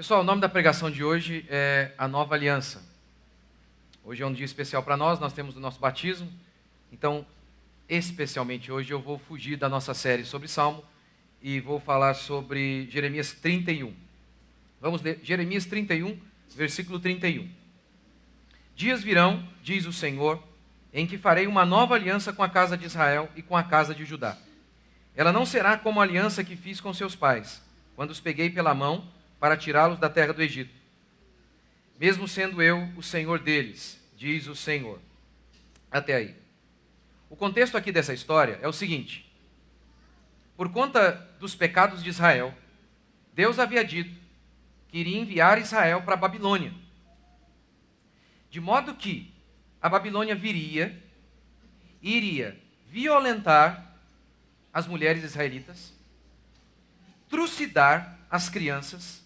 Pessoal, o nome da pregação de hoje é A Nova Aliança. Hoje é um dia especial para nós temos o nosso batismo. Então, especialmente hoje, eu vou fugir da nossa série sobre Salmo e vou falar sobre Jeremias 31. Vamos ler Jeremias 31, versículo 31. Dias virão, diz o Senhor, em que farei uma nova aliança com a casa de Israel e com a casa de Judá. Ela não será como a aliança que fiz com seus pais, quando os peguei pela mão para tirá-los da terra do Egito. Mesmo sendo eu o Senhor deles, diz o Senhor. Até aí. O contexto aqui dessa história é o seguinte: por conta dos pecados de Israel, Deus havia dito que iria enviar Israel para a Babilônia. De modo que a Babilônia viria e iria violentar as mulheres israelitas, trucidar as crianças,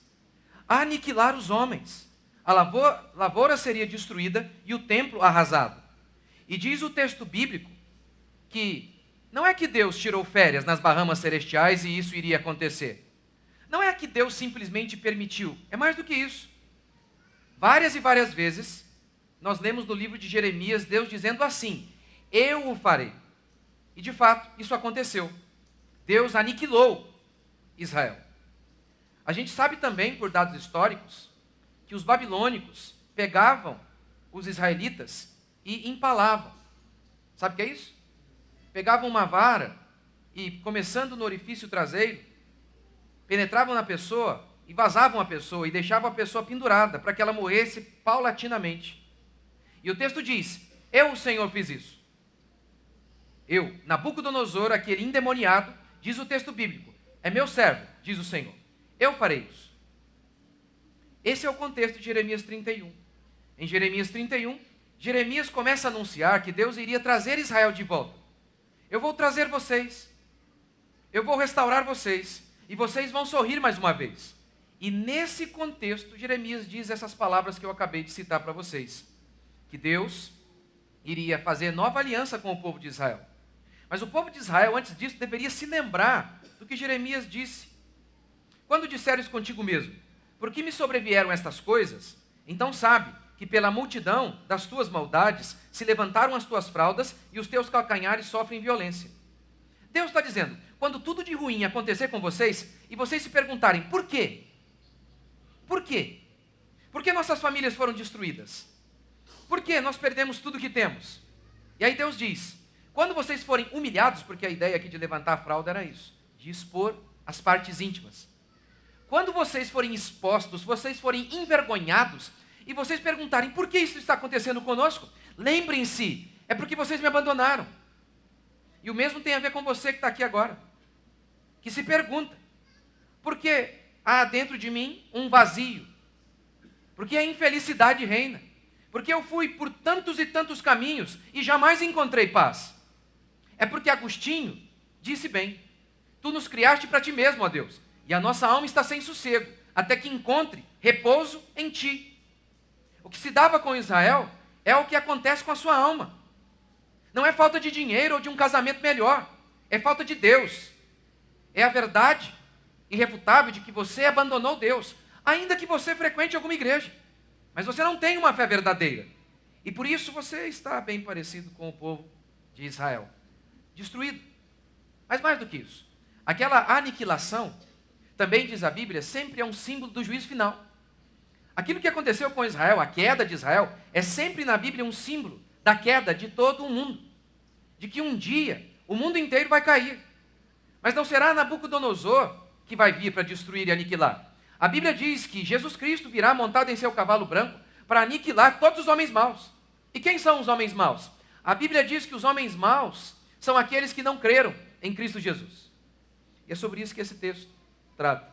aniquilar os homens. A lavoura seria destruída e o templo arrasado. E diz o texto bíblico que não é que Deus tirou férias nas Bahamas celestiais e isso iria acontecer. Não é que Deus simplesmente permitiu. É mais do que isso. Várias e várias vezes, nós lemos no livro de Jeremias Deus dizendo assim: eu o farei. E de fato, isso aconteceu. Deus aniquilou Israel. A gente sabe também, por dados históricos, que os babilônicos pegavam os israelitas e empalavam. Sabe o que é isso? Pegavam uma vara e, começando no orifício traseiro, penetravam na pessoa e vazavam a pessoa e deixavam a pessoa pendurada para que ela morresse paulatinamente. E o texto diz: eu, o Senhor, fiz isso. Eu, Nabucodonosor, aquele endemoniado, diz o texto bíblico, é meu servo, diz o Senhor. Eu farei isso. Esse é o contexto de Jeremias 31. Em Jeremias 31, Jeremias começa a anunciar que Deus iria trazer Israel de volta. Eu vou trazer vocês. Eu vou restaurar vocês. E vocês vão sorrir mais uma vez. E nesse contexto, Jeremias diz essas palavras que eu acabei de citar para vocês. Que Deus iria fazer nova aliança com o povo de Israel. Mas o povo de Israel, antes disso, deveria se lembrar do que Jeremias disse. Quando disseres contigo mesmo, por que me sobrevieram estas coisas? Então sabe que pela multidão das tuas maldades se levantaram as tuas fraldas e os teus calcanhares sofrem violência. Deus está dizendo, quando tudo de ruim acontecer com vocês e vocês se perguntarem, por quê? Por quê? Por que nossas famílias foram destruídas? Por que nós perdemos tudo que temos? E aí Deus diz, quando vocês forem humilhados, porque a ideia aqui de levantar a fralda era isso, de expor as partes íntimas. Quando vocês forem expostos, vocês forem envergonhados, e vocês perguntarem, por que isso está acontecendo conosco? Lembrem-se, é porque vocês me abandonaram. E o mesmo tem a ver com você que está aqui agora, que se pergunta, por que há dentro de mim um vazio? Por que a infelicidade reina? Porque eu fui por tantos e tantos caminhos e jamais encontrei paz. É porque Agostinho disse bem, tu nos criaste para ti mesmo, ó Deus, e a nossa alma está sem sossego, até que encontre repouso em ti. O que se dava com Israel é o que acontece com a sua alma. Não é falta de dinheiro ou de um casamento melhor, é falta de Deus. É a verdade irrefutável de que você abandonou Deus, ainda que você frequente alguma igreja. Mas você não tem uma fé verdadeira. E por isso você está bem parecido com o povo de Israel. Destruído. Mas mais do que isso, aquela aniquilação, também diz a Bíblia, sempre é um símbolo do juízo final. Aquilo que aconteceu com Israel, a queda de Israel, é sempre na Bíblia um símbolo da queda de todo o mundo. De que um dia o mundo inteiro vai cair. Mas não será Nabucodonosor que vai vir para destruir e aniquilar. A Bíblia diz que Jesus Cristo virá montado em seu cavalo branco para aniquilar todos os homens maus. E quem são os homens maus? A Bíblia diz que os homens maus são aqueles que não creram em Cristo Jesus. E é sobre isso que esse texto trata.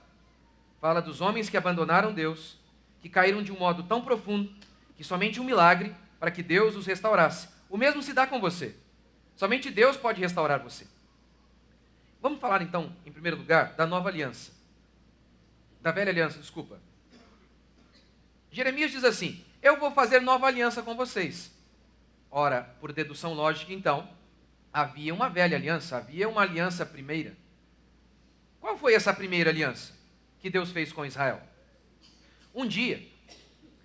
Fala dos homens que abandonaram Deus, que caíram de um modo tão profundo, que somente um milagre para que Deus os restaurasse. O mesmo se dá com você. Somente Deus pode restaurar você. Vamos falar então, em primeiro lugar, da nova aliança. Da velha aliança, desculpa. Jeremias diz assim, eu vou fazer nova aliança com vocês. Ora, por dedução lógica então, havia uma velha aliança, havia uma aliança primeira. Qual foi essa primeira aliança que Deus fez com Israel? um dia,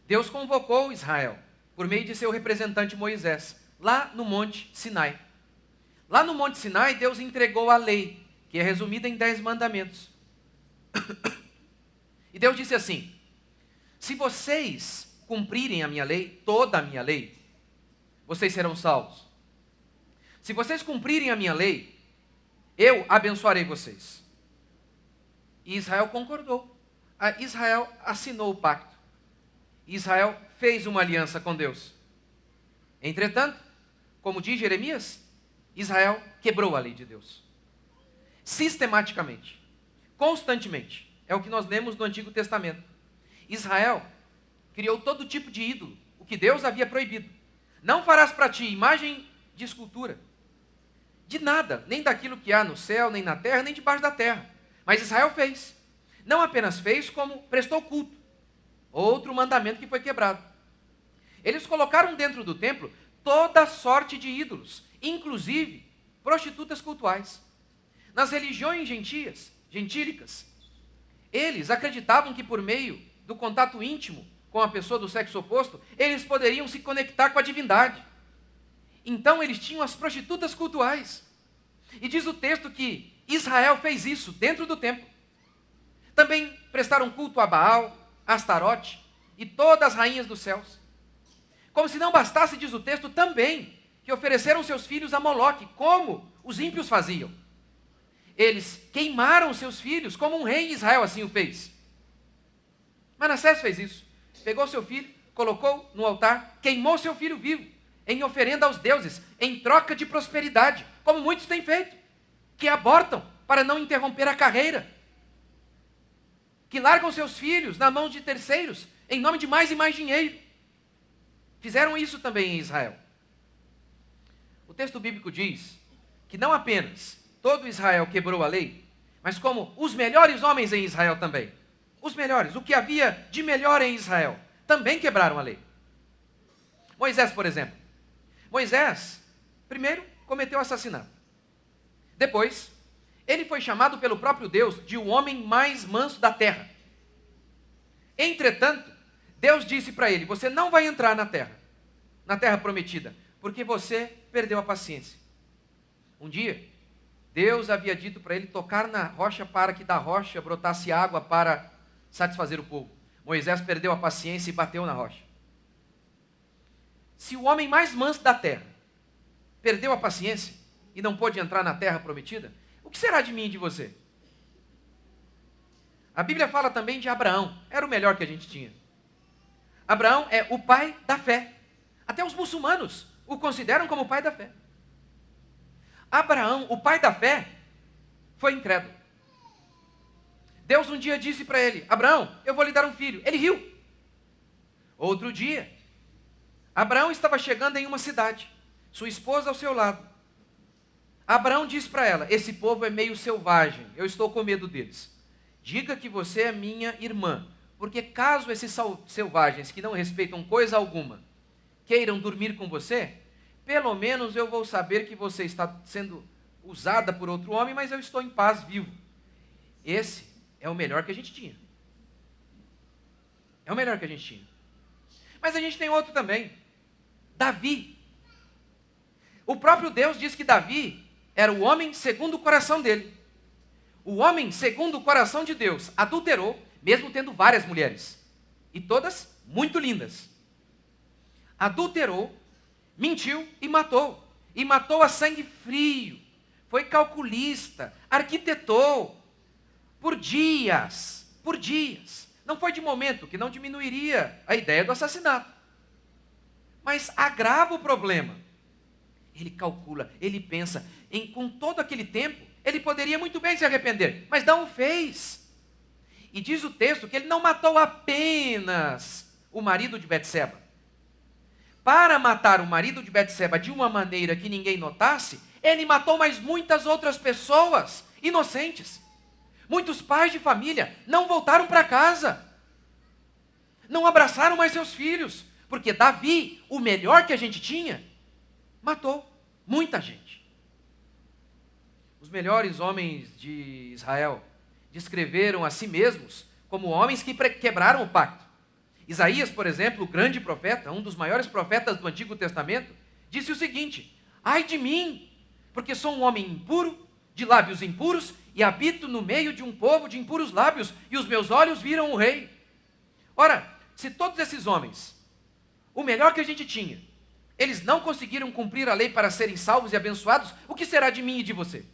Deus convocou Israel por meio de seu representante Moisés, lá no Monte Sinai. Lá no Monte Sinai, Deus entregou a lei, que é resumida em 10 mandamentos. E Deus disse assim: se vocês cumprirem a minha lei, toda a minha lei, vocês serão salvos. Se vocês cumprirem a minha lei, eu abençoarei vocês. E Israel concordou. Israel assinou o pacto. Israel fez uma aliança com Deus. Entretanto, como diz Jeremias, Israel quebrou a lei de Deus. Sistematicamente, constantemente. É o que nós lemos no Antigo Testamento. Israel criou todo tipo de ídolo, o que Deus havia proibido. Não farás para ti imagem de escultura, de nada, nem daquilo que há no céu, nem na terra, nem debaixo da terra. Mas Israel fez. Não apenas fez, como prestou culto. Outro mandamento que foi quebrado. Eles colocaram dentro do templo toda sorte de ídolos, inclusive prostitutas cultuais. Nas religiões gentílicas, eles acreditavam que por meio do contato íntimo com a pessoa do sexo oposto, eles poderiam se conectar com a divindade. Então eles tinham as prostitutas cultuais. E diz o texto que Israel fez isso dentro do templo. Também prestaram culto a Baal, Astarote e todas as rainhas dos céus. Como se não bastasse, diz o texto também, que ofereceram seus filhos a Moloque, como os ímpios faziam. Eles queimaram seus filhos, como um rei em Israel assim o fez. Manassés fez isso. Pegou seu filho, colocou no altar, queimou seu filho vivo, em oferenda aos deuses, em troca de prosperidade, como muitos têm feito, que abortam para não interromper a carreira, que largam seus filhos na mão de terceiros, em nome de mais e mais dinheiro. Fizeram isso também em Israel. O texto bíblico diz que não apenas todo Israel quebrou a lei, mas como os melhores homens em Israel também. Os melhores, o que havia de melhor em Israel, também quebraram a lei. Moisés, por exemplo. Moisés, primeiro, cometeu assassinato. Depois, ele foi chamado pelo próprio Deus de o homem mais manso da terra. Entretanto, Deus disse para ele: você não vai entrar na terra prometida, porque você perdeu a paciência. Um dia, Deus havia dito para ele tocar na rocha para que da rocha brotasse água para satisfazer o povo. Moisés perdeu a paciência e bateu na rocha. Se o homem mais manso da terra perdeu a paciência e não pôde entrar na terra prometida, o que será de mim e de você? A Bíblia fala também de Abraão. Era o melhor que a gente tinha. Abraão é o pai da fé. Até os muçulmanos o consideram como o pai da fé. Abraão, o pai da fé, foi incrédulo. Deus um dia disse para ele: Abraão, eu vou lhe dar um filho. Ele riu. Outro dia, Abraão estava chegando em uma cidade, sua esposa ao seu lado. Abraão disse para ela: esse povo é meio selvagem, eu estou com medo deles. Diga que você é minha irmã, porque caso esses selvagens que não respeitam coisa alguma queiram dormir com você, pelo menos eu vou saber que você está sendo usada por outro homem, mas eu estou em paz vivo. Esse é o melhor que a gente tinha. É o melhor que a gente tinha. Mas a gente tem outro também. Davi. O próprio Deus diz que Davi era o homem segundo o coração dele. O homem segundo o coração de Deus adulterou, mesmo tendo várias mulheres. E todas muito lindas. Adulterou, mentiu e matou. E matou a sangue frio. Foi calculista, arquitetou. Por dias. Não foi de momento, que não diminuiria a ideia do assassinato. Mas agrava o problema. Ele calcula, ele pensa, com todo aquele tempo, ele poderia muito bem se arrepender, mas não o fez. E diz o texto que ele não matou apenas o marido de Betseba. Para matar o marido de Betseba de uma maneira que ninguém notasse, ele matou mais muitas outras pessoas inocentes. Muitos pais de família não voltaram para casa. Não abraçaram mais seus filhos. Porque Davi, o melhor que a gente tinha, matou muita gente. Os melhores homens de Israel descreveram a si mesmos como homens que quebraram o pacto. Isaías, por exemplo, o grande profeta, um dos maiores profetas do Antigo Testamento, disse o seguinte: ai de mim, porque sou um homem impuro, de lábios impuros, e habito no meio de um povo de impuros lábios, e os meus olhos viram o rei. Ora, se todos esses homens, o melhor que a gente tinha, eles não conseguiram cumprir a lei para serem salvos e abençoados, o que será de mim e de você?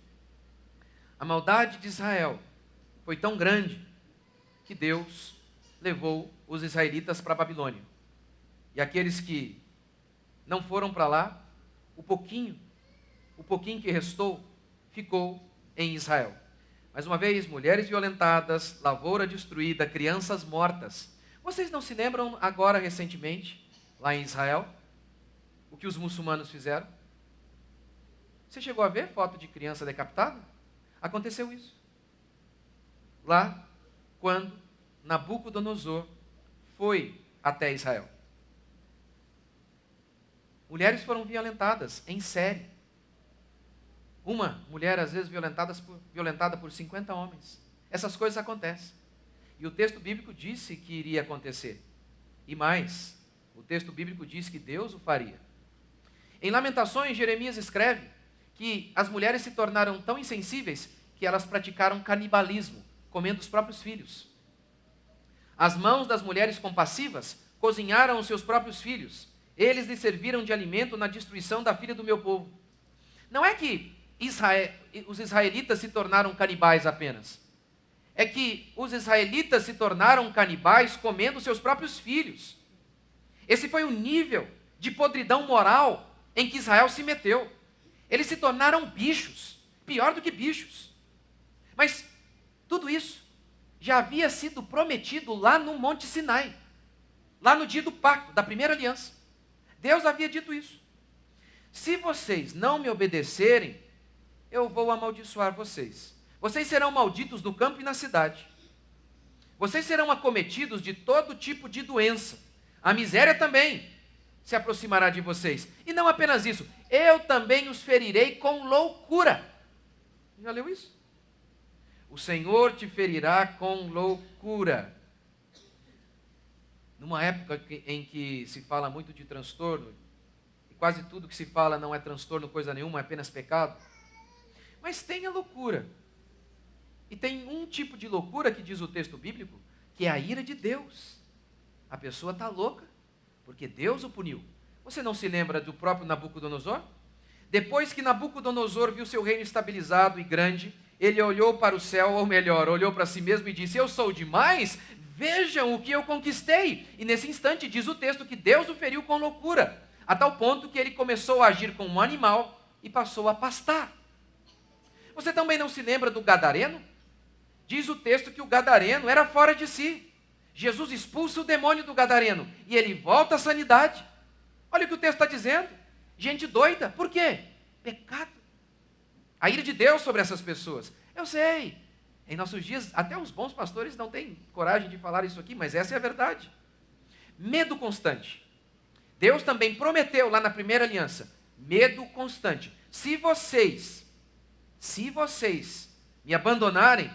A maldade de Israel foi tão grande que Deus levou os israelitas para a Babilônia. E aqueles que não foram para lá, o pouquinho que restou, ficou em Israel. Mais uma vez, mulheres violentadas, lavoura destruída, crianças mortas. Vocês não se lembram agora, recentemente, lá em Israel, o que os muçulmanos fizeram? Você chegou a ver foto de criança decapitada? Aconteceu isso. Lá, quando Nabucodonosor foi até Israel. Mulheres foram violentadas em série. Uma mulher, às vezes, violentada por 50 homens. Essas coisas acontecem. E o texto bíblico disse que iria acontecer. E mais, o texto bíblico diz que Deus o faria. Em Lamentações, Jeremias escreve que as mulheres se tornaram tão insensíveis que elas praticaram canibalismo, comendo os próprios filhos. As mãos das mulheres compassivas cozinharam os seus próprios filhos. Eles lhes serviram de alimento na destruição da filha do meu povo. Não é que os israelitas se tornaram canibais apenas. É que os israelitas se tornaram canibais comendo seus próprios filhos. Esse foi o nível de podridão moral em que Israel se meteu. Eles se tornaram bichos, pior do que bichos. Mas tudo isso já havia sido prometido lá no Monte Sinai, lá no dia do pacto, da primeira aliança. Deus havia dito isso. Se vocês não me obedecerem, eu vou amaldiçoar vocês. Vocês serão malditos no campo e na cidade. Vocês serão acometidos de todo tipo de doença. A miséria também se aproximará de vocês. E não apenas isso, eu também os ferirei com loucura. Já leu isso? O Senhor te ferirá com loucura. Numa época em que se fala muito de transtorno, e quase tudo que se fala não é transtorno, coisa nenhuma, é apenas pecado. Mas tem a loucura. E tem um tipo de loucura que diz o texto bíblico, que é a ira de Deus. A pessoa está louca, porque Deus o puniu. Você não se lembra do próprio Nabucodonosor? Depois que Nabucodonosor viu seu reino estabilizado e grande, ele olhou para o céu, ou melhor, olhou para si mesmo e disse: eu sou demais, vejam o que eu conquistei. E nesse instante diz o texto que Deus o feriu com loucura, a tal ponto que ele começou a agir como um animal e passou a pastar. Você também não se lembra do gadareno? Diz o texto que o gadareno era fora de si. Jesus expulsa o demônio do gadareno e ele volta à sanidade. Olha o que o texto está dizendo. Gente doida. Por quê? Pecado. A ira de Deus sobre essas pessoas. Eu sei. Em nossos dias, até os bons pastores não têm coragem de falar isso aqui, mas essa é a verdade. Medo constante. Deus também prometeu lá na primeira aliança. Medo constante. Se vocês me abandonarem,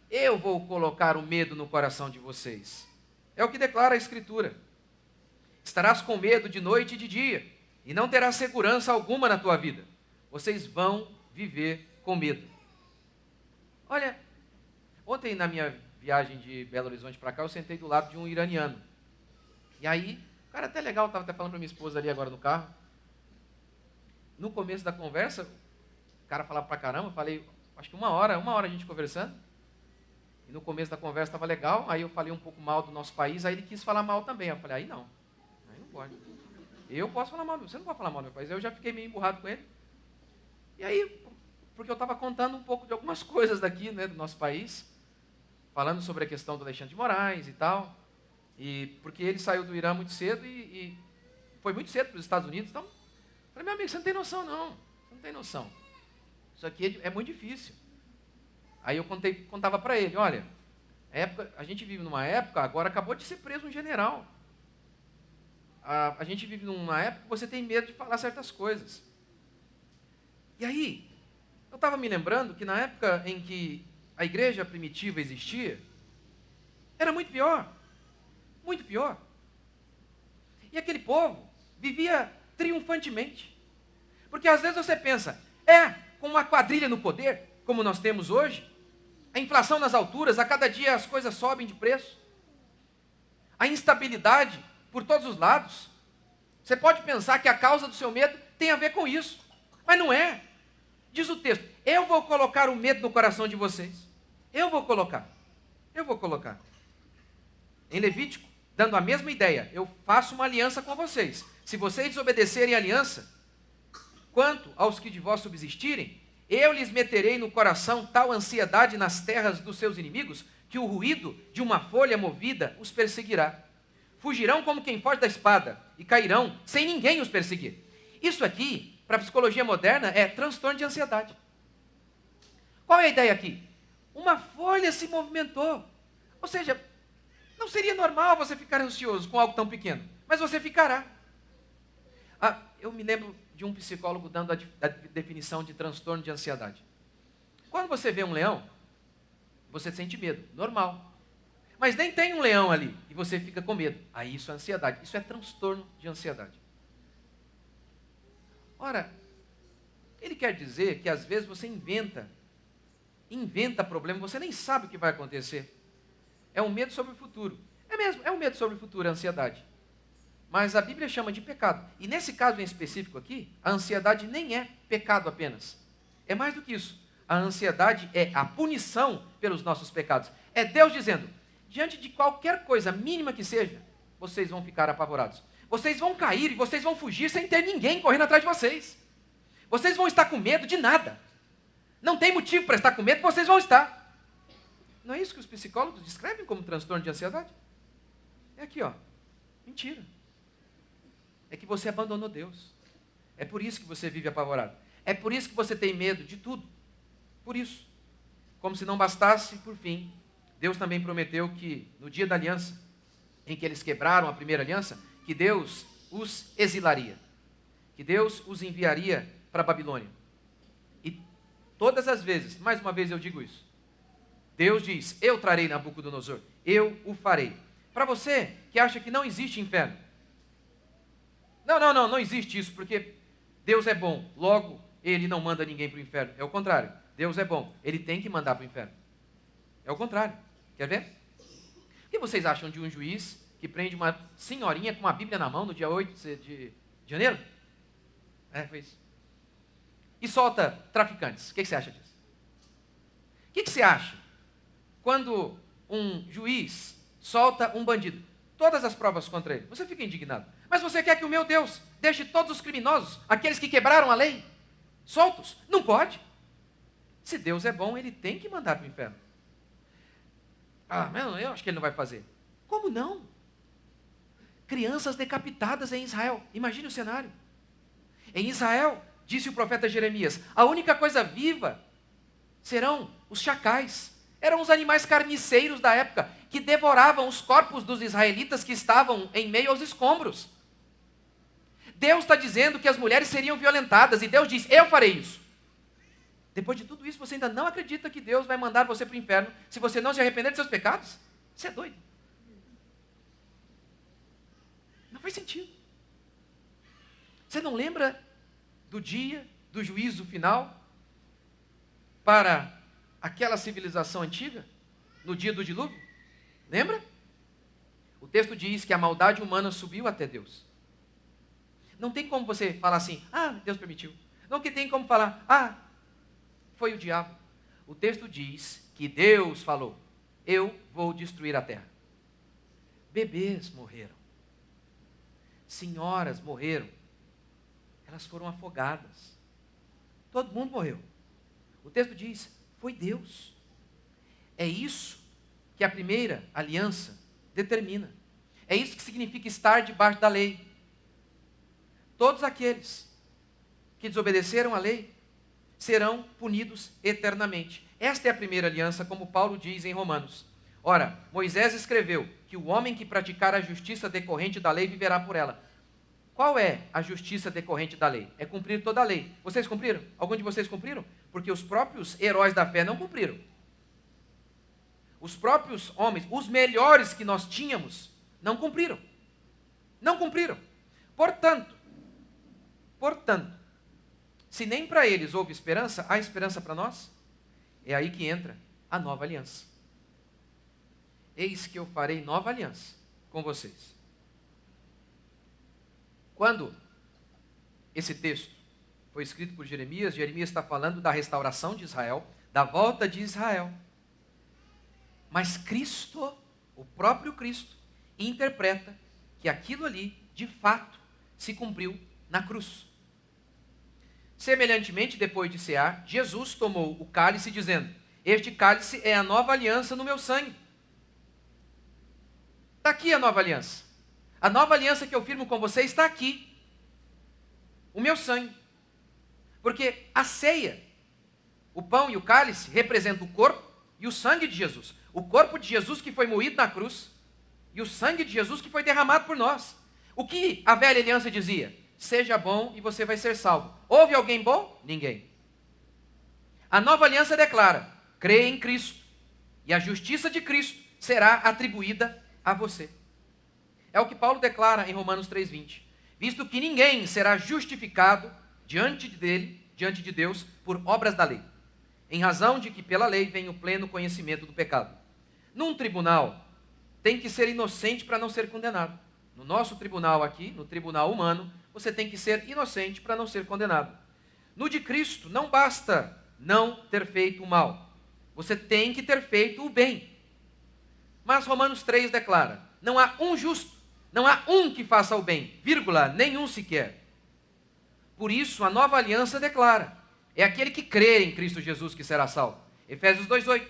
eu vou colocar o medo no coração de vocês. É o que declara a Escritura. Estarás com medo de noite e de dia, e não terás segurança alguma na tua vida. Vocês vão viver com medo. Olha, ontem na minha viagem de Belo Horizonte para cá, eu sentei do lado de um iraniano. E aí, o cara até legal, estava até falando para minha esposa ali agora no carro. No começo da conversa, o cara falava pra caramba, eu falei, acho que uma hora a gente conversando. E no começo da conversa estava legal, aí eu falei um pouco mal do nosso país, aí ele quis falar mal também. Eu falei, aí não pode. Eu posso falar mal, você não pode falar mal do meu país. Eu já fiquei meio emburrado com ele. E aí, porque eu estava contando um pouco de algumas coisas daqui, né, do nosso país, falando sobre a questão do Alexandre de Moraes e tal, e porque ele saiu do Irã muito cedo e foi muito cedo para os Estados Unidos. Então, eu falei, meu amigo, você não tem noção não, você não tem noção. Isso aqui é muito difícil. Aí eu contava para ele, olha, a gente vive numa época, agora acabou de ser preso um general. A gente vive numa época que você tem medo de falar certas coisas. E aí, eu estava me lembrando que na época em que a igreja primitiva existia, era muito pior. Muito pior. E aquele povo vivia triunfantemente. Porque às vezes você pensa, com uma quadrilha no poder, como nós temos hoje, a inflação nas alturas, a cada dia as coisas sobem de preço, a instabilidade por todos os lados. Você pode pensar que a causa do seu medo tem a ver com isso, mas não é. Diz o texto, eu vou colocar o medo no coração de vocês. Eu vou colocar. Em Levítico, dando a mesma ideia, eu faço uma aliança com vocês. Se vocês desobedecerem a aliança, quanto aos que de vós subsistirem, eu lhes meterei no coração tal ansiedade nas terras dos seus inimigos, que o ruído de uma folha movida os perseguirá. Fugirão como quem foge da espada, e cairão sem ninguém os perseguir. Isso aqui, para a psicologia moderna, é transtorno de ansiedade. Qual é a ideia aqui? Uma folha se movimentou. Ou seja, não seria normal você ficar ansioso com algo tão pequeno, mas você ficará. Eu me lembro de um psicólogo dando a definição de transtorno de ansiedade. Quando você vê um leão, você sente medo, normal. Mas nem tem um leão ali e você fica com medo. Aí isso é ansiedade, isso é transtorno de ansiedade. Ora, ele quer dizer que às vezes você inventa problema, você nem sabe o que vai acontecer. É um medo sobre o futuro. É mesmo, é um medo sobre o futuro, a ansiedade. Mas a Bíblia chama de pecado. E nesse caso em específico aqui, a ansiedade nem é pecado apenas. É mais do que isso. A ansiedade é a punição pelos nossos pecados. É Deus dizendo, diante de qualquer coisa mínima que seja, vocês vão ficar apavorados. Vocês vão cair e vocês vão fugir sem ter ninguém correndo atrás de vocês. Vocês vão estar com medo de nada. Não tem motivo para estar com medo, vocês vão estar. Não é isso que os psicólogos descrevem como transtorno de ansiedade? É aqui, mentira. É que você abandonou Deus. É por isso que você vive apavorado. É por isso que você tem medo de tudo. Por isso. Como se não bastasse, por fim, Deus também prometeu que no dia da aliança, em que eles quebraram a primeira aliança, que Deus os exilaria. Que Deus os enviaria para a Babilônia. E todas as vezes, mais uma vez eu digo isso, Deus diz, eu trarei Nabucodonosor, eu o farei. Para você que acha que não existe inferno, não existe isso, porque Deus é bom, logo Ele não manda ninguém para o inferno. É o contrário, Deus é bom, Ele tem que mandar para o inferno. É o contrário, quer ver? O que vocês acham de um juiz que prende uma senhorinha com uma Bíblia na mão no dia 8 de janeiro? Foi isso. E solta traficantes, o que você acha disso? O que você acha quando um juiz solta um bandido? Todas as provas contra ele, você fica indignado. Mas você quer que o meu Deus deixe todos os criminosos, aqueles que quebraram a lei, soltos? Não pode. Se Deus é bom, Ele tem que mandar para o inferno. Mas eu acho que Ele não vai fazer. Como não? Crianças decapitadas em Israel. Imagine o cenário. Em Israel, disse o profeta Jeremias, a única coisa viva serão os chacais. Eram os animais carniceiros da época, que devoravam os corpos dos israelitas que estavam em meio aos escombros. Deus está dizendo que as mulheres seriam violentadas, e Deus diz, eu farei isso. Depois de tudo isso, você ainda não acredita que Deus vai mandar você para o inferno, se você não se arrepender de seus pecados? Você é doido. Não faz sentido. Você não lembra do dia do juízo final para aquela civilização antiga, no dia do dilúvio? Lembra? O texto diz que a maldade humana subiu até Deus. Não tem como você falar assim, Deus permitiu. Não que tem como falar, foi o diabo. O texto diz que Deus falou, eu vou destruir a terra. Bebês morreram. Senhoras morreram. Elas foram afogadas. Todo mundo morreu. O texto diz, foi Deus. É isso que a primeira aliança determina. É isso que significa estar debaixo da lei. Todos aqueles que desobedeceram à lei serão punidos eternamente. Esta é a primeira aliança, como Paulo diz em Romanos. Ora, Moisés escreveu que o homem que praticar a justiça decorrente da lei viverá por ela. Qual é a justiça decorrente da lei? É cumprir toda a lei. Vocês cumpriram? Algum de vocês cumpriram? Porque os próprios heróis da fé não cumpriram. Os próprios homens, os melhores que nós tínhamos, não cumpriram. Não cumpriram. Portanto, se nem para eles houve esperança, há esperança para nós? É aí que entra a nova aliança. Eis que eu farei nova aliança com vocês. Quando esse texto foi escrito por Jeremias, Jeremias está falando da restauração de Israel, da volta de Israel. Mas Cristo, o próprio Cristo, interpreta que aquilo ali, de fato, se cumpriu na cruz. Semelhantemente, depois de cear, Jesus tomou o cálice dizendo: este cálice é a nova aliança no meu sangue. Está aqui a nova aliança. A nova aliança que eu firmo com você está aqui. O meu sangue. Porque a ceia, o pão e o cálice, representam o corpo e o sangue de Jesus. O corpo de Jesus que foi moído na cruz e o sangue de Jesus que foi derramado por nós. O que a velha aliança dizia? Seja bom e você vai ser salvo. Houve alguém bom? Ninguém. A nova aliança declara: creia em Cristo e a justiça de Cristo será atribuída a você. É o que Paulo declara em Romanos 3:20. Visto que ninguém será justificado diante de Deus, por obras da lei, em razão de que pela lei vem o pleno conhecimento do pecado. Num tribunal, tem que ser inocente para não ser condenado. No nosso tribunal aqui, no tribunal humano, você tem que ser inocente para não ser condenado. No de Cristo, não basta não ter feito o mal. Você tem que ter feito o bem. Mas Romanos 3 declara: não há um justo, não há um que faça o bem, vírgula, nenhum sequer. Por isso, a nova aliança declara: é aquele que crer em Cristo Jesus que será salvo. Efésios 2:8.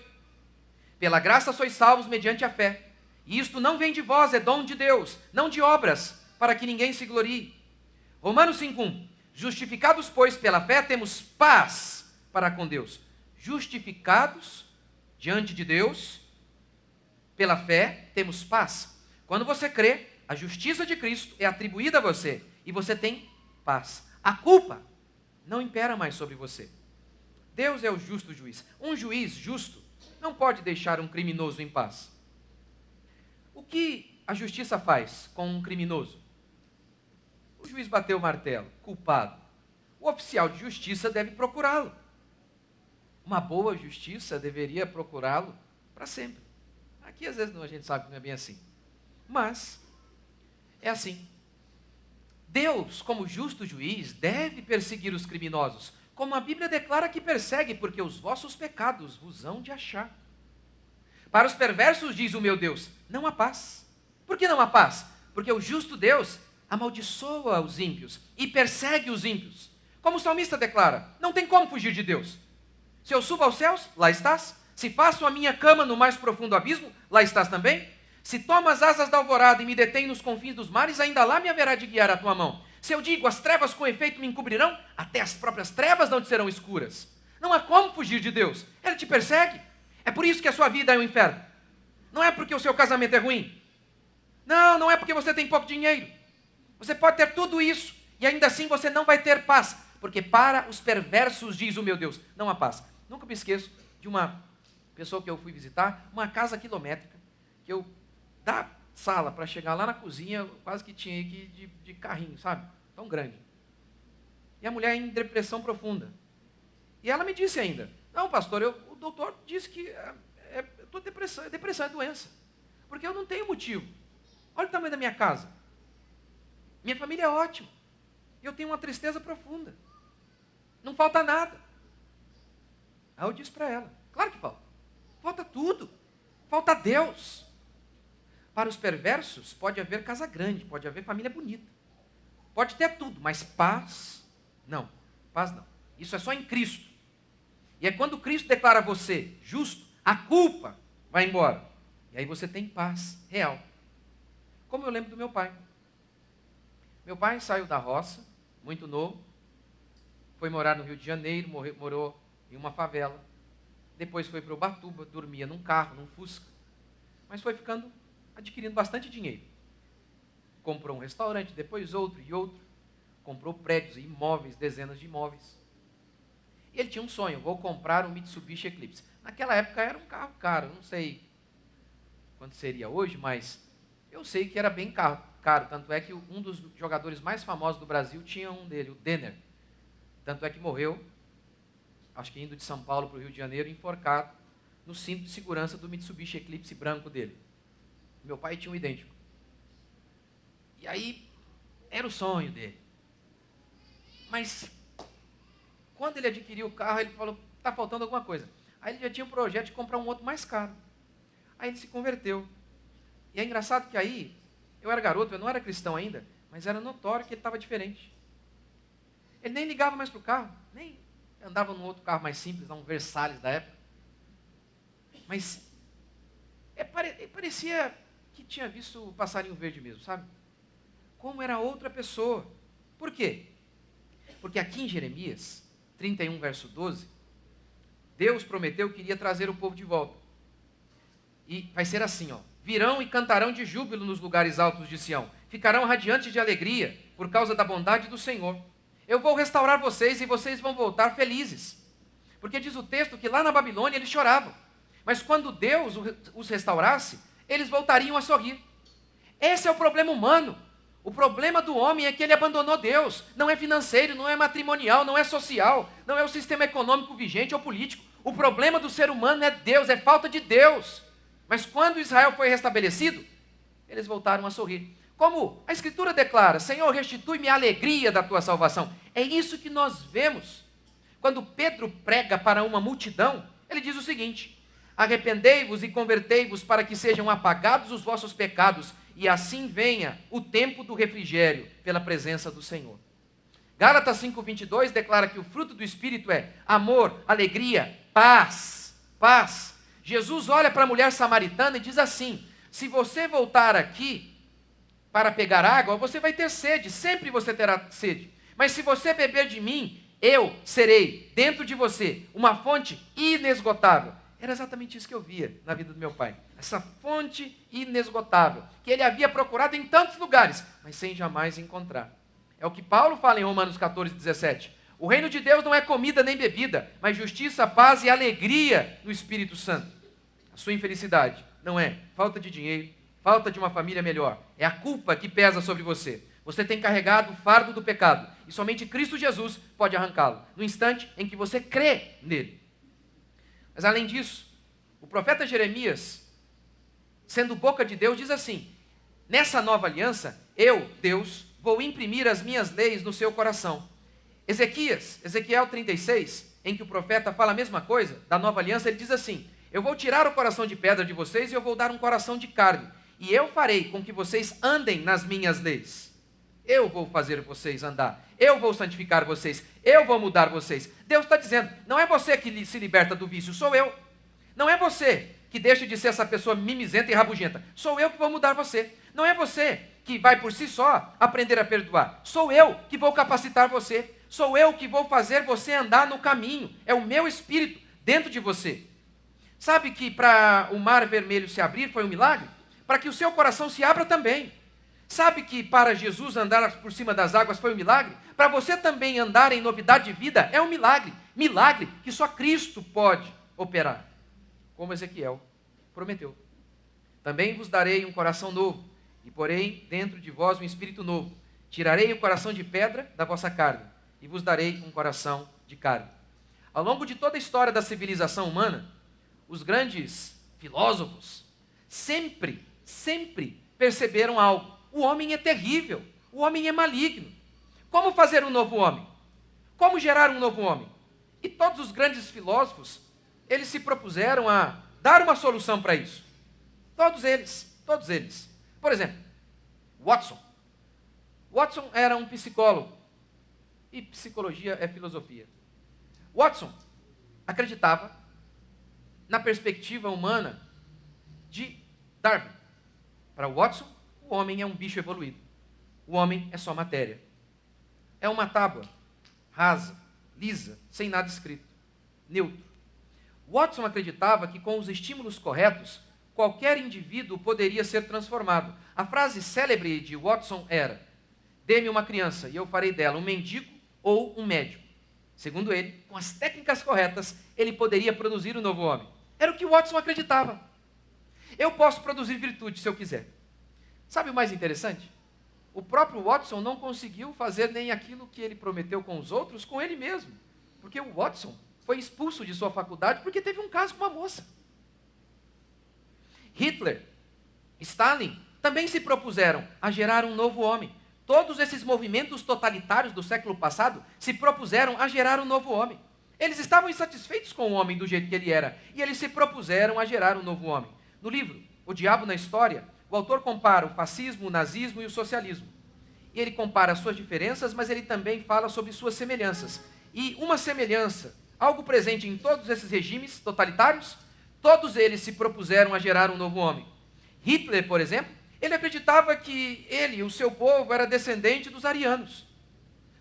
Pela graça sois salvos mediante a fé. E isto não vem de vós, é dom de Deus, não de obras, para que ninguém se glorie. Romanos 5:1. Justificados, pois, pela fé, temos paz para com Deus. Justificados diante de Deus, pela fé, temos paz. Quando você crê, a justiça de Cristo é atribuída a você e você tem paz. A culpa não impera mais sobre você. Deus é o justo juiz. Um juiz justo não pode deixar um criminoso em paz. O que a justiça faz com um criminoso? O juiz bateu o martelo, culpado. O oficial de justiça deve procurá-lo. Uma boa justiça deveria procurá-lo para sempre. Aqui às vezes a gente sabe que não é bem assim. Mas é assim. Deus, como justo juiz, deve perseguir os criminosos, como a Bíblia declara que persegue, porque os vossos pecados vos hão de achar. Para os perversos, diz o meu Deus, não há paz. Por que não há paz? Porque o justo Deus amaldiçoa os ímpios e persegue os ímpios. Como o salmista declara, não tem como fugir de Deus. Se eu subo aos céus, lá estás. Se faço a minha cama no mais profundo abismo, lá estás também. Se tomo as asas da alvorada e me detém nos confins dos mares, ainda lá me haverá de guiar a tua mão. Se eu digo, as trevas com efeito me encobrirão, até as próprias trevas não te serão escuras. Não há como fugir de Deus. Ele te persegue. É por isso que a sua vida é um inferno. Não é porque o seu casamento é ruim. Não, não é porque você tem pouco dinheiro. Você pode ter tudo isso e ainda assim você não vai ter paz. Porque para os perversos, diz o meu Deus, não há paz. Nunca me esqueço de uma pessoa que eu fui visitar, uma casa quilométrica, que eu, da sala para chegar lá na cozinha, eu quase que tinha que ir de carrinho, sabe? Tão grande. E a mulher em depressão profunda. E ela me disse ainda, não pastor, o doutor disse que depressão é doença. Porque eu não tenho motivo. Olha o tamanho da minha casa. Minha família é ótima. Eu tenho uma tristeza profunda. Não falta nada. Aí eu disse para ela, claro que falta. Falta tudo. Falta Deus. Para os perversos, pode haver casa grande, pode haver família bonita. Pode ter tudo, mas paz, não. Paz não. Isso é só em Cristo. E é quando Cristo declara você justo, a culpa vai embora. E aí você tem paz real. Como eu lembro do meu pai. Meu pai saiu da roça, muito novo, foi morar no Rio de Janeiro, morou em uma favela. Depois foi para Ubatuba, dormia num carro, num Fusca. Mas foi adquirindo bastante dinheiro. Comprou um restaurante, depois outro e outro. Comprou prédios, imóveis, dezenas de imóveis. E ele tinha um sonho, vou comprar um Mitsubishi Eclipse. Naquela época era um carro caro, não sei quanto seria hoje, mas eu sei que era bem caro. Tanto é que um dos jogadores mais famosos do Brasil tinha um dele, o Denner. Tanto é que morreu, acho que indo de São Paulo para o Rio de Janeiro, enforcado no cinto de segurança do Mitsubishi Eclipse branco dele. Meu pai tinha um idêntico. E aí, era o sonho dele. Mas, quando ele adquiriu o carro, ele falou, está faltando alguma coisa. Aí ele já tinha um projeto de comprar um outro mais caro. Aí ele se converteu. E é engraçado que aí, eu era garoto, eu não era cristão ainda, mas era notório que ele estava diferente. Ele nem ligava mais para o carro, nem andava num outro carro mais simples, um Versalhes da época. Mas parecia que tinha visto o passarinho verde mesmo, sabe? Como era outra pessoa. Por quê? Porque aqui em Jeremias 31, verso 12, Deus prometeu que iria trazer o povo de volta. E vai ser assim, ó. Virão e cantarão de júbilo nos lugares altos de Sião. Ficarão radiantes de alegria por causa da bondade do Senhor. Eu vou restaurar vocês e vocês vão voltar felizes. Porque diz o texto que lá na Babilônia eles choravam. Mas quando Deus os restaurasse, eles voltariam a sorrir. Esse é o problema humano. O problema do homem é que ele abandonou Deus. Não é financeiro, não é matrimonial, não é social, não é o sistema econômico vigente ou político. O problema do ser humano é Deus, é falta de Deus. Mas quando Israel foi restabelecido, eles voltaram a sorrir. Como a Escritura declara, Senhor, restitui-me a alegria da tua salvação. É isso que nós vemos. Quando Pedro prega para uma multidão, ele diz o seguinte, arrependei-vos e convertei-vos para que sejam apagados os vossos pecados e assim venha o tempo do refrigério pela presença do Senhor. Gálatas 5:22 declara que o fruto do Espírito é amor, alegria, paz, paz. Jesus olha para a mulher samaritana e diz assim, se você voltar aqui para pegar água, você vai ter sede, sempre você terá sede. Mas se você beber de mim, eu serei dentro de você uma fonte inesgotável. Era exatamente isso que eu via na vida do meu pai. Essa fonte inesgotável, que ele havia procurado em tantos lugares, mas sem jamais encontrar. É o que Paulo fala em Romanos 14:17. O reino de Deus não é comida nem bebida, mas justiça, paz e alegria no Espírito Santo. A sua infelicidade não é falta de dinheiro, falta de uma família melhor. É a culpa que pesa sobre você. Você tem carregado o fardo do pecado e somente Cristo Jesus pode arrancá-lo, no instante em que você crê nele. Mas além disso, o profeta Jeremias, sendo boca de Deus, diz assim, nessa nova aliança, eu, Deus, vou imprimir as minhas leis no seu coração. Ezequiel 36, em que o profeta fala a mesma coisa, da nova aliança, ele diz assim, eu vou tirar o coração de pedra de vocês e eu vou dar um coração de carne, e eu farei com que vocês andem nas minhas leis. Eu vou fazer vocês andar, eu vou santificar vocês, eu vou mudar vocês. Deus está dizendo, não é você que se liberta do vício, sou eu. Não é você que deixa de ser essa pessoa mimizenta e rabugenta, sou eu que vou mudar você. Não é você que vai por si só aprender a perdoar, sou eu que vou capacitar você, sou eu que vou fazer você andar no caminho, é o meu Espírito dentro de você. Sabe que para o mar vermelho se abrir foi um milagre? Para que o seu coração se abra também. Sabe que para Jesus andar por cima das águas foi um milagre? Para você também andar em novidade de vida é um milagre. Milagre que só Cristo pode operar. Como Ezequiel prometeu. Também vos darei um coração novo e porei dentro de vós um espírito novo. Tirarei o coração de pedra da vossa carne e vos darei um coração de carne. Ao longo de toda a história da civilização humana, os grandes filósofos sempre perceberam algo. O homem é terrível, o homem é maligno. Como fazer um novo homem? Como gerar um novo homem? E todos os grandes filósofos, eles se propuseram a dar uma solução para isso. Todos eles. Por exemplo, Watson. Watson era um psicólogo. E psicologia é filosofia. Watson acreditava na perspectiva humana de Darwin. Para Watson, o homem é um bicho evoluído. O homem é só matéria. É uma tábua, rasa, lisa, sem nada escrito, neutro. Watson acreditava que com os estímulos corretos, qualquer indivíduo poderia ser transformado. A frase célebre de Watson era, dê-me uma criança e eu farei dela um mendigo ou um médico. Segundo ele, com as técnicas corretas, ele poderia produzir um novo homem. Era o que Watson acreditava. Eu posso produzir virtude se eu quiser. Sabe o mais interessante? o próprio Watson não conseguiu fazer nem aquilo que ele prometeu com os outros, com ele mesmo. Porque o Watson foi expulso de sua faculdade porque teve um caso com uma moça. Hitler, Stalin também se propuseram a gerar um novo homem. Todos esses movimentos totalitários do século passado se propuseram a gerar um novo homem. Eles estavam insatisfeitos com o homem do jeito que ele era, e eles se propuseram a gerar um novo homem. No livro O Diabo na História, o autor compara o fascismo, o nazismo e o socialismo. E ele compara as suas diferenças, mas ele também fala sobre suas semelhanças. E uma semelhança, algo presente em todos esses regimes totalitários, todos eles se propuseram a gerar um novo homem. Hitler, por exemplo, ele acreditava que ele, o seu povo, era descendente dos arianos.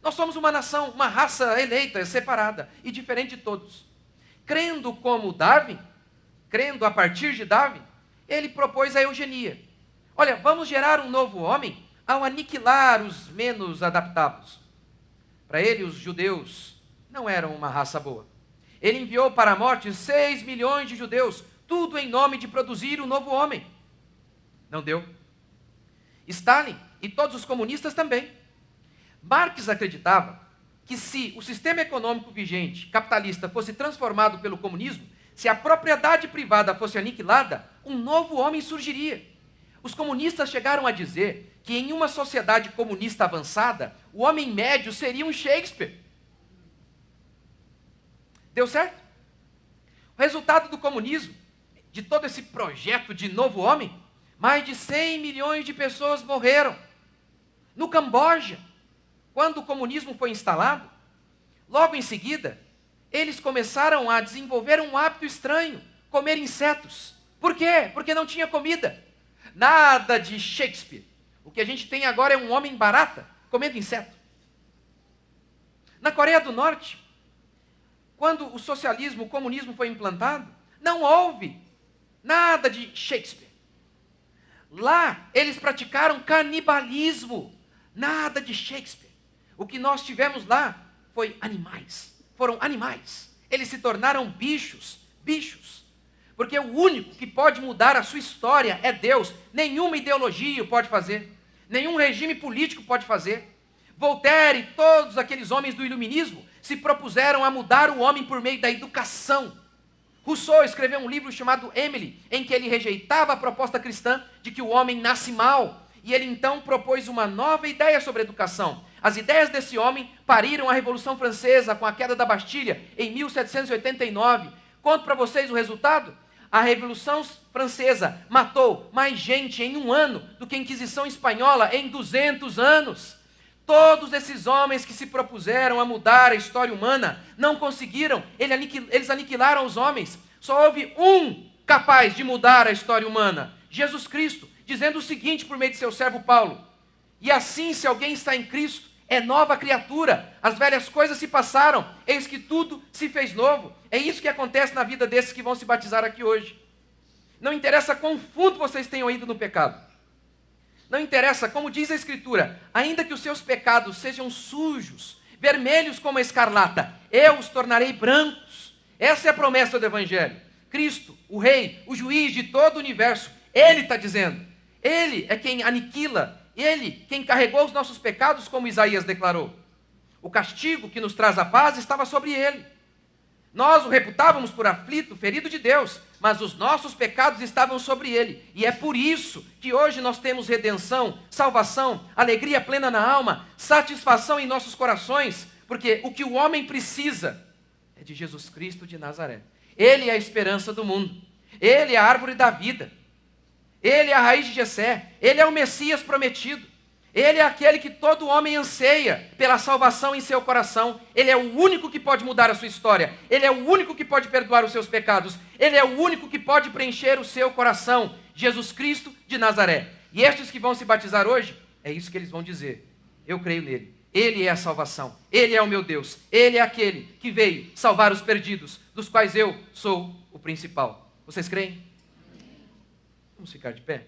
Nós somos uma nação, uma raça eleita, separada e diferente de todos. Crendo como Darwin, crendo a partir de Darwin, ele propôs a eugenia. Olha, vamos gerar um novo homem ao aniquilar os menos adaptados. Para ele, os judeus não eram uma raça boa. Ele enviou para a morte 6 milhões de judeus, tudo em nome de produzir um novo homem. Não deu. Stalin e todos os comunistas também. Marx acreditava que se o sistema econômico vigente, capitalista, fosse transformado pelo comunismo, se a propriedade privada fosse aniquilada, um novo homem surgiria. Os comunistas chegaram a dizer que em uma sociedade comunista avançada, o homem médio seria um Shakespeare. Deu certo? O resultado do comunismo, de todo esse projeto de novo homem, mais de 100 milhões de pessoas morreram. No Camboja, quando o comunismo foi instalado, logo em seguida, eles começaram a desenvolver um hábito estranho, comer insetos. Por quê? Porque não tinha comida. Nada de Shakespeare. O que a gente tem agora é um homem barata, comendo inseto. Na Coreia do Norte, quando o socialismo, o comunismo foi implantado, não houve nada de Shakespeare. Lá, eles praticaram canibalismo. Nada de Shakespeare. O que nós tivemos lá foi animais. Foram animais. Eles se tornaram bichos. Bichos. Porque o único que pode mudar a sua história é Deus. Nenhuma ideologia pode fazer. Nenhum regime político pode fazer. Voltaire e todos aqueles homens do iluminismo se propuseram a mudar o homem por meio da educação. Rousseau escreveu um livro chamado Emily, em que ele rejeitava a proposta cristã de que o homem nasce mal. E ele então propôs uma nova ideia sobre educação. As ideias desse homem pariram a Revolução Francesa com a queda da Bastilha em 1789. Conto para vocês o resultado. A Revolução Francesa matou mais gente em um ano do que a Inquisição Espanhola em 200 anos. Todos esses homens que se propuseram a mudar a história humana não conseguiram, eles aniquilaram os homens. Só houve um capaz de mudar a história humana, Jesus Cristo, dizendo o seguinte por meio de seu servo Paulo: e assim, se alguém está em Cristo, é nova criatura, as velhas coisas se passaram, eis que tudo se fez novo. É isso que acontece na vida desses que vão se batizar aqui hoje. Não interessa quão fundo vocês tenham ido no pecado. Não interessa, como diz a Escritura, ainda que os seus pecados sejam sujos, vermelhos como a escarlata, eu os tornarei brancos. Essa é a promessa do Evangelho. Cristo, o Rei, o Juiz de todo o universo, Ele está dizendo. Ele é quem aniquila, Ele quem carregou os nossos pecados, como Isaías declarou. O castigo que nos traz a paz estava sobre Ele. Nós o reputávamos por aflito, ferido de Deus, mas os nossos pecados estavam sobre ele. E é por isso que hoje nós temos redenção, salvação, alegria plena na alma, satisfação em nossos corações, porque o que o homem precisa é de Jesus Cristo de Nazaré. Ele é a esperança do mundo. Ele é a árvore da vida. Ele é a raiz de Jessé. Ele é o Messias prometido. Ele é aquele que todo homem anseia pela salvação em seu coração. Ele é o único que pode mudar a sua história. Ele é o único que pode perdoar os seus pecados. Ele é o único que pode preencher o seu coração. Jesus Cristo de Nazaré. E estes que vão se batizar hoje, é isso que eles vão dizer. Eu creio nele. Ele é a salvação. Ele é o meu Deus. Ele é aquele que veio salvar os perdidos, dos quais eu sou o principal. Vocês creem? Vamos ficar de pé?